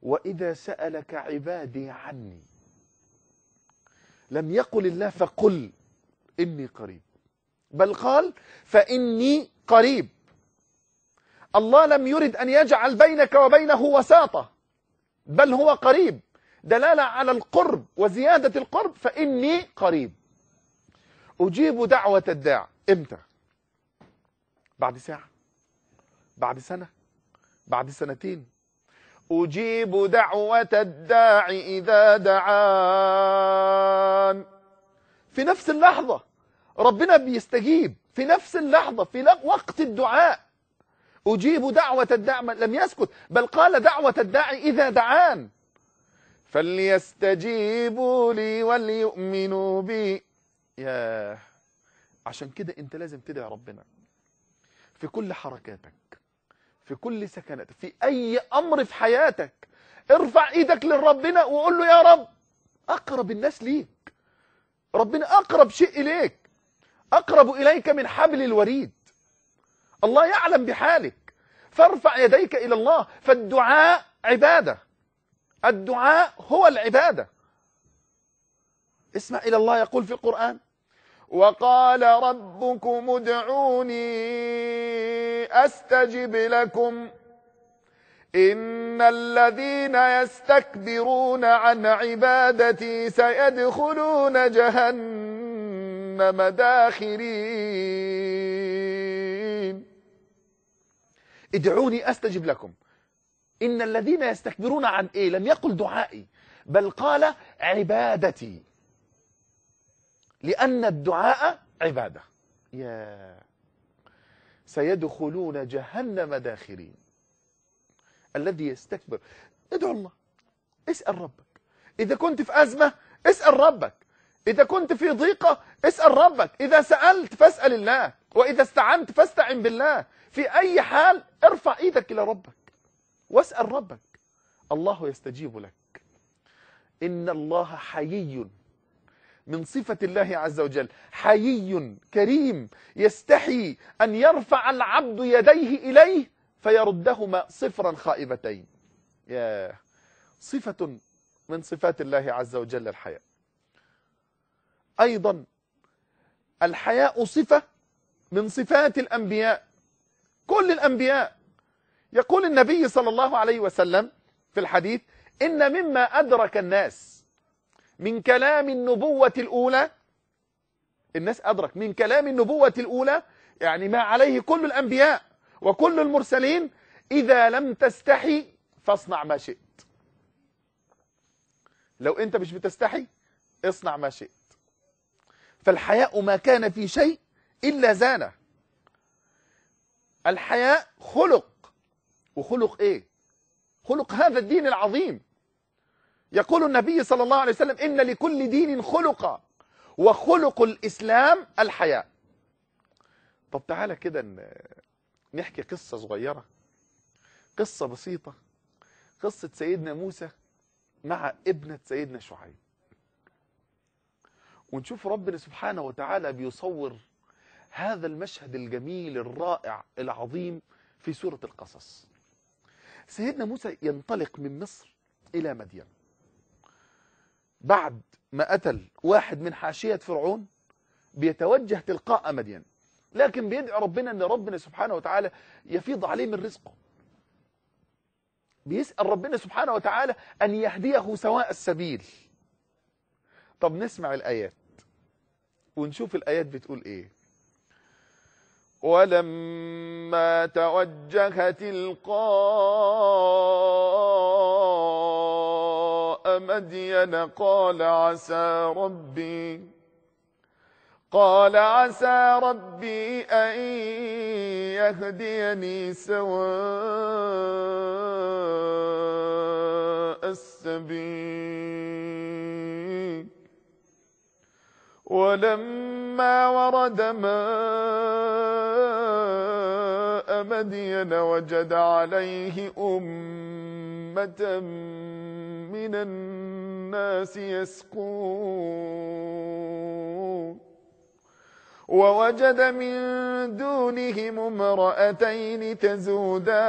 وإذا سألك عبادي عني، لم يقل الله فقل إني قريب، بل قال فإني قريب. الله لم يرد أن يجعل بينك وبينه وساطة، بل هو قريب، دلالة على القرب وزيادة القرب. فإني قريب أجيب دعوة الداع. إمتى؟ بعد ساعة، بعد سنة، بعد سنتين. أجيب دعوة الداع إذا دعان. في نفس اللحظة ربنا بيستجيب، في نفس اللحظة، في وقت الدعاء. أجيب دعوة الداع، لم يسكت، بل قال دعوة الداع إذا دعان. فليستجيبوا لي وليؤمنوا بي. ياه، عشان كده انت لازم تدعي ربنا في كل حركاتك، في كل سكناتك، في أي أمر في حياتك. ارفع ايدك لربنا وقول له يا رب. أقرب الناس ليك، ربنا أقرب شيء إليك، أقرب إليك من حبل الوريد. الله يعلم بحالك، فارفع يديك إلى الله. فالدعاء عبادة، الدعاء هو العبادة. اسمع إلى الله يقول في القرآن: وقال ربكم ادعوني أستجب لكم إن الذين يستكبرون عن عبادتي سيدخلون جهنم داخرين. ادعوني أستجب لكم. إن الذين يستكبرون عن إيه؟ لم يقل دعائي، بل قال عبادتي، لأن الدعاء عبادة. يا سيدخلون جهنم داخرين. الذي يستكبر، ادعو الله، اسأل ربك. إذا كنت في أزمة اسأل ربك، إذا كنت في ضيقة اسأل ربك، إذا سألت فاسأل الله، وإذا استعنت فاستعن بالله. في أي حال ارفع إيدك إلى ربك واسأل ربك، الله يستجيب لك. إن الله حيي، من صفة الله عز وجل حيي كريم، يستحي أن يرفع العبد يديه إليه فيردهما صفرا خائبتين. يا صفة من صفات الله عز وجل الحياء. أيضا الحياء صفة من صفات الأنبياء، كل الأنبياء. يقول النبي صلى الله عليه وسلم في الحديث: إن مما أدرك الناس من كلام النبوة الأولى، الناس أدرك من كلام النبوة الأولى، يعني ما عليه كل الأنبياء وكل المرسلين: إذا لم تستحي فاصنع ما شئت. لو أنت مش بتستحي اصنع ما شئت. فالحياء ما كان في شيء إلا زانه. الحياء خلق، وخلق إيه؟ خلق هذا الدين العظيم. يقول النبي صلى الله عليه وسلم: إن لكل دين خلقا، وخلق الإسلام الحياء. طب تعالى كده نحكي قصة صغيرة، قصة بسيطة، قصة سيدنا موسى مع ابنة سيدنا شعيب، ونشوف ربنا سبحانه وتعالى بيصور هذا المشهد الجميل الرائع العظيم في سورة القصص. سيدنا موسى ينطلق من مصر إلى مدين بعد ما قتل واحد من حاشية فرعون، بيتوجه تلقاء مدين، لكن بيدعو ربنا أن ربنا سبحانه وتعالى يفيض عليه من رزقه. بيسأل ربنا سبحانه وتعالى أن يهديه سواء السبيل. طب نسمع الآيات ونشوف الآيات بتقول إيه. ولما توجه تلقاء مدين قال عسى ربي أن يهديني سواء السبيل. ولما ورد ماء مدين وجد عليه أمة من الناس يسقون، ووجد من دونهم امرأتين تزودان،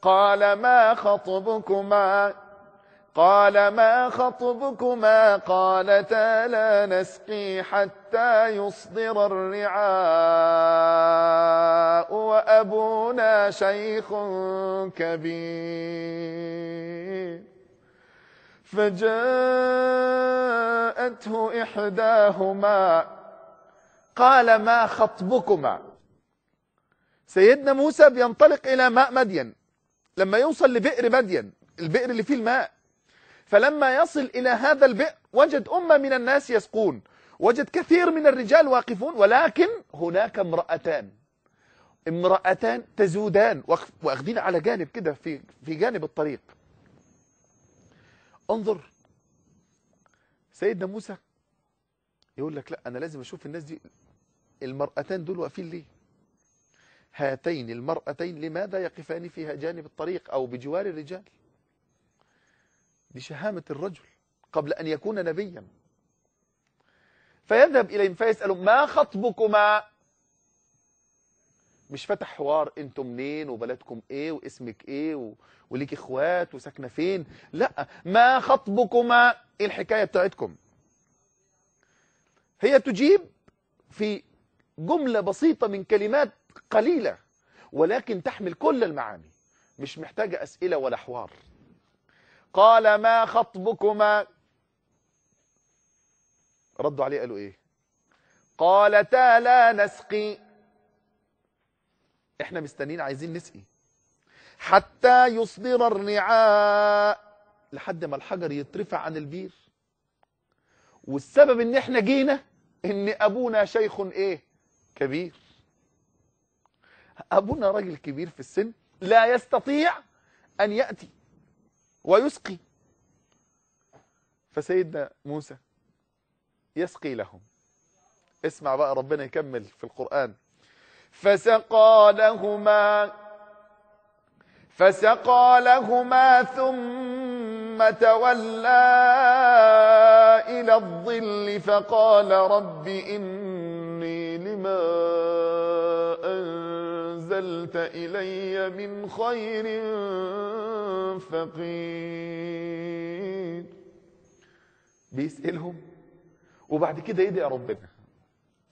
قال ما خطبكما قال ما خطبكما قالتا لا نسقي حتى يصدر الرعاء وأبونا شيخ كبير. فجاءته إحداهما قال ما خطبكما. سيدنا موسى بينطلق إلى ماء مدين، لما يوصل لبئر مدين البئر اللي فيه الماء، فلما يصل إلى هذا البئر وجد أمة من الناس يسقون، وجد كثير من الرجال واقفون، ولكن هناك امرأتان تزودان واخذين على جانب كده في جانب الطريق. انظر سيدنا موسى يقول لك لا أنا لازم أشوف الناس دي، المرأتان دول واقفين ليه؟ هاتين المرأتين لماذا يقفان فيها جانب الطريق أو بجوار الرجال؟ دي شهامة الرجل قبل أن يكون نبيا. فيذهب إليهم فيسألهم ما خطبكما؟ مش فتح حوار انتم منين وبلدكم ايه واسمك ايه وليك اخوات وساكنه فين، لا، ما خطبكما؟ ايه الحكايه بتاعتكم؟ هي تجيب في جمله بسيطه من كلمات قليله ولكن تحمل كل المعاني، مش محتاجه اسئله ولا حوار. قال ما خطبكما؟ ردوا عليه قالوا ايه؟ قالتا لا نسقي، احنا مستنين عايزين نسقي، حتى يصدر الرعاء، لحد ما الحجر يترفع عن البير. والسبب ان احنا جينا ان ابونا شيخ ايه؟ كبير. ابونا راجل كبير في السن لا يستطيع ان يأتي ويسقي. فسيدنا موسى يسقي لهم. اسمع بقى ربنا يكمل في القرآن. فسقى لهما ثم تولى إلى الظل فقال رب إني لما أنزلت إلي من خير فقير. بيسألهم وبعد كده يدعي ربنا.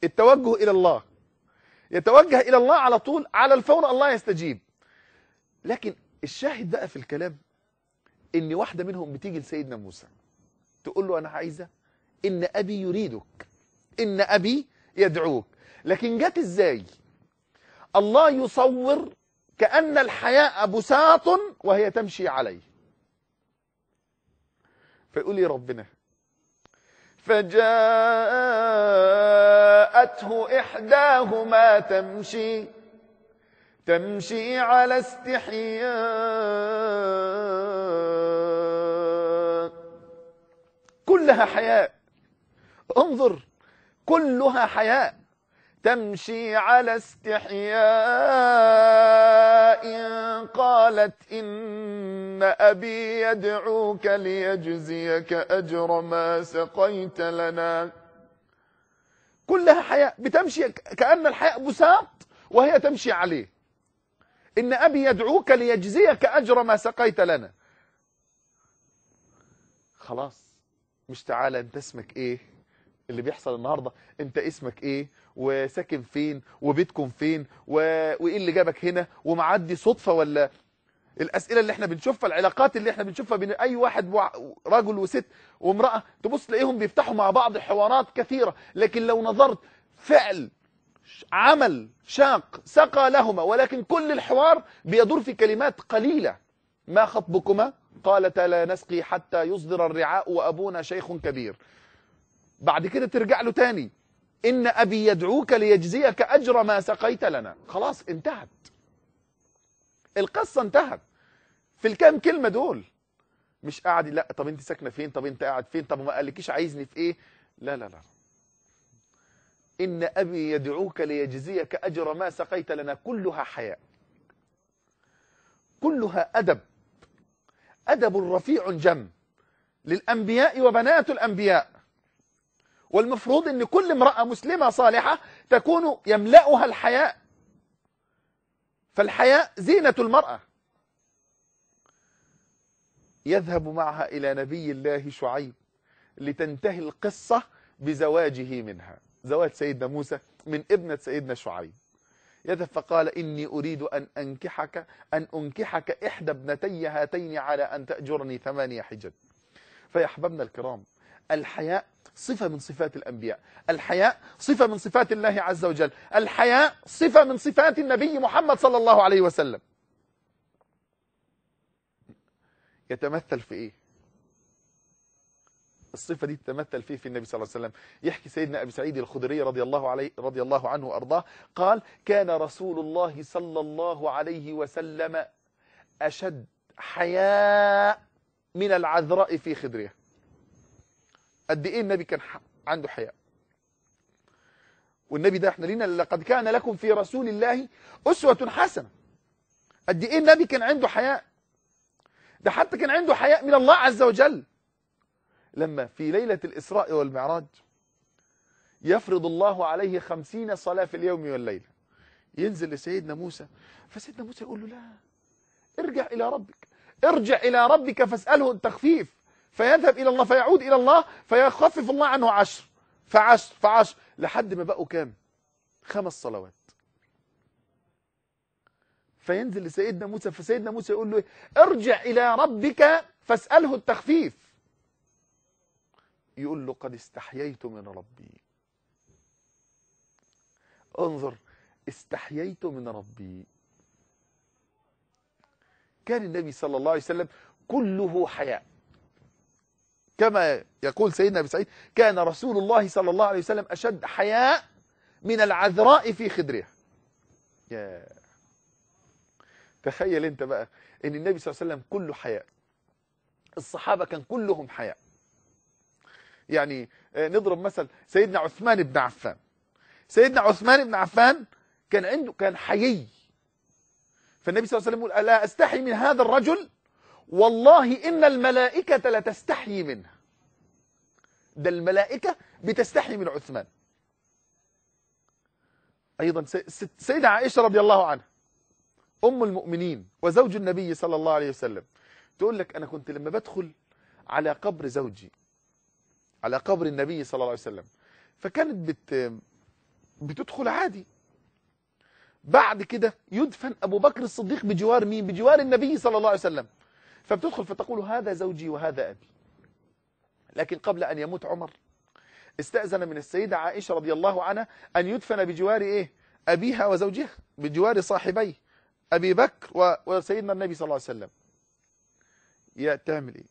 التوجه إلى الله، يتوجه إلى الله على طول، على الفور الله يستجيب. لكن الشاهد بقى في الكلام إن واحدة منهم بتيجي لسيدنا موسى تقول له أنا عايزة، إن أبي يريدك، إن أبي يدعوك. لكن جت إزاي؟ الله يصور كأن الحياء بساط وهي تمشي عليه. فيقول لي ربنا فجاءته إحداهما تمشي على استحياء، كلها حياء. انظر كلها حياء. تمشي على استحياء قالت إن أبي يدعوك ليجزيك أجر ما سقيت لنا. كلها حياء، بتمشي كأن الحياء بساط وهي تمشي عليه. إن أبي يدعوك ليجزيك أجر ما سقيت لنا. خلاص، مش تعالى انت اسمك ايه؟ اللي بيحصل النهاردة انت اسمك ايه وساكن فين وبيتكم فين وايه اللي جابك هنا ومعدي صدفة، ولا الأسئلة اللي احنا بنشوفها، العلاقات اللي احنا بنشوفها بين أي واحد رجل وست وامرأة، تبص تلاقيهم بيفتحوا مع بعض حوارات كثيرة. لكن لو نظرت فعل عمل شاق سقى لهما، ولكن كل الحوار بيدور في كلمات قليلة. ما خطبكما؟ قالتا لا نسقي حتى يصدر الرعاء وأبونا شيخ كبير. بعد كده ترجع له تاني، إن أبي يدعوك ليجزيك أجر ما سقيت لنا. خلاص انتهت القصة، انتهت في الكام كلمة دول. مش قاعد لا طب انت ساكنة فين، طب انت قاعد فين، طب ما قالكيش عايزني في ايه. لا لا لا، إن أبي يدعوك ليجزيك أجر ما سقيت لنا. كلها حياء، كلها أدب، أدب رفيع جم للأنبياء وبنات الأنبياء. والمفروض أن كل امرأة مسلمة صالحة تكون يملأها الحياء، فالحياء زينة المرأة. يذهب معها إلى نبي الله شعيب لتنتهي القصة بزواجه منها، زواج سيدنا موسى من ابنة سيدنا شعيب. يذهب فقال إني أريد أن أنكحك إحدى ابنتي هاتين على أن تأجرني 8 حجج. فيا أحبابنا الكرام، الحياء صفة من صفات الأنبياء، الحياء صفة من صفات الله عز وجل، الحياء صفة من صفات النبي محمد صلى الله عليه وسلم. يتمثل في إيه؟ الصفة دي تتمثل فيه في النبي صلى الله عليه وسلم. يحكي سيدنا أبي سعيد الخدري رضي الله عنه وأرضاه قال: كان رسول الله صلى الله عليه وسلم أشد حياء من العذراء في خدرها. قد إيه النبي كان عنده حياء. والنبي ده احنا لينا لقد كان لكم في رسول الله أسوة حسنة. قد إيه النبي كان عنده حياء. ده حتى كان عنده حياء من الله عز وجل. لما في ليلة الإسراء والمعراج يفرض الله عليه 50 صلاة في اليوم والليلة، ينزل لسيدنا موسى، فسيدنا موسى يقول له: لا، ارجع إلى ربك، ارجع إلى ربك فاسأله التخفيف. فيذهب إلى الله، فيعود إلى الله، فيخفف الله عنه 10 ف10 ف10 لحد ما بقوا كام؟ 5 صلوات. فينزل لسيدنا موسى، فسيدنا موسى يقول له: ارجع إلى ربك فاسأله التخفيف. يقول له: قد استحييت من ربي. انظر، استحييت من ربي. كان النبي صلى الله عليه وسلم كله حياء، كما يقول سيدنا أبي سعيد: كان رسول الله صلى الله عليه وسلم أشد حياء من العذراء في خدرها. يا تخيل انت بقى ان النبي صلى الله عليه وسلم كله حياء، الصحابة كان كلهم حياء. يعني نضرب مثل سيدنا عثمان بن عفان. سيدنا عثمان بن عفان كان حيي. فالنبي صلى الله عليه وسلم يقول: ألا أستحي من هذا الرجل؟ والله إن الملائكة لتستحيي منه. ده الملائكة بتستحي من عثمان. أيضا سيدة عائشة رضي الله عنها أم المؤمنين وزوج النبي صلى الله عليه وسلم تقول لك: أنا كنت لما بدخل على قبر زوجي، على قبر النبي صلى الله عليه وسلم، فكانت بتدخل عادي. بعد كده يدفن أبو بكر الصديق بجوار مين؟ بجوار النبي صلى الله عليه وسلم. فبتدخل فتقول: هذا زوجي وهذا أبي. لكن قبل أن يموت عمر استأذن من السيدة عائشة رضي الله عنها أن يدفن بجوار إيه؟ أبيها وزوجها، بجوار صاحبيه أبي بكر وسيدنا النبي صلى الله عليه وسلم. يا تعمل إيه؟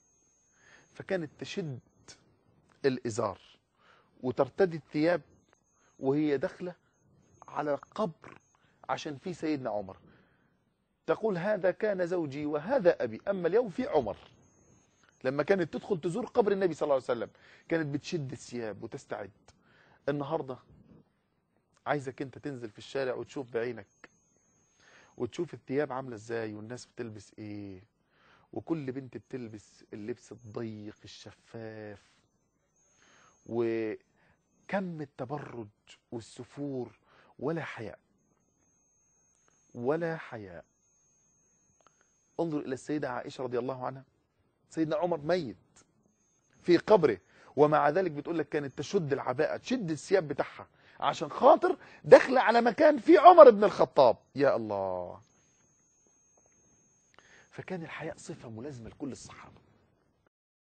فكانت تشد الإزار وترتدي الثياب وهي داخلة على القبر عشان في سيدنا عمر. تقول: هذا كان زوجي وهذا أبي. أما اليوم في عمر، لما كانت تدخل تزور قبر النبي صلى الله عليه وسلم كانت بتشد الثياب وتستعد. النهاردة عايزك انت تنزل في الشارع وتشوف بعينك، وتشوف الثياب عاملة ازاي والناس بتلبس ايه، وكل بنت بتلبس اللبس الضيق الشفاف، وكم التبرج والسفور، ولا حياء ولا حياء. انظر إلى السيدة عائشة رضي الله عنها، سيدنا عمر ميت في قبره، ومع ذلك بتقول لك كانت تشد العباءة، تشد الثياب بتاعها عشان خاطر داخله على مكان في عمر بن الخطاب. يا الله. فكان الحياء صفة ملازمة لكل الصحابة.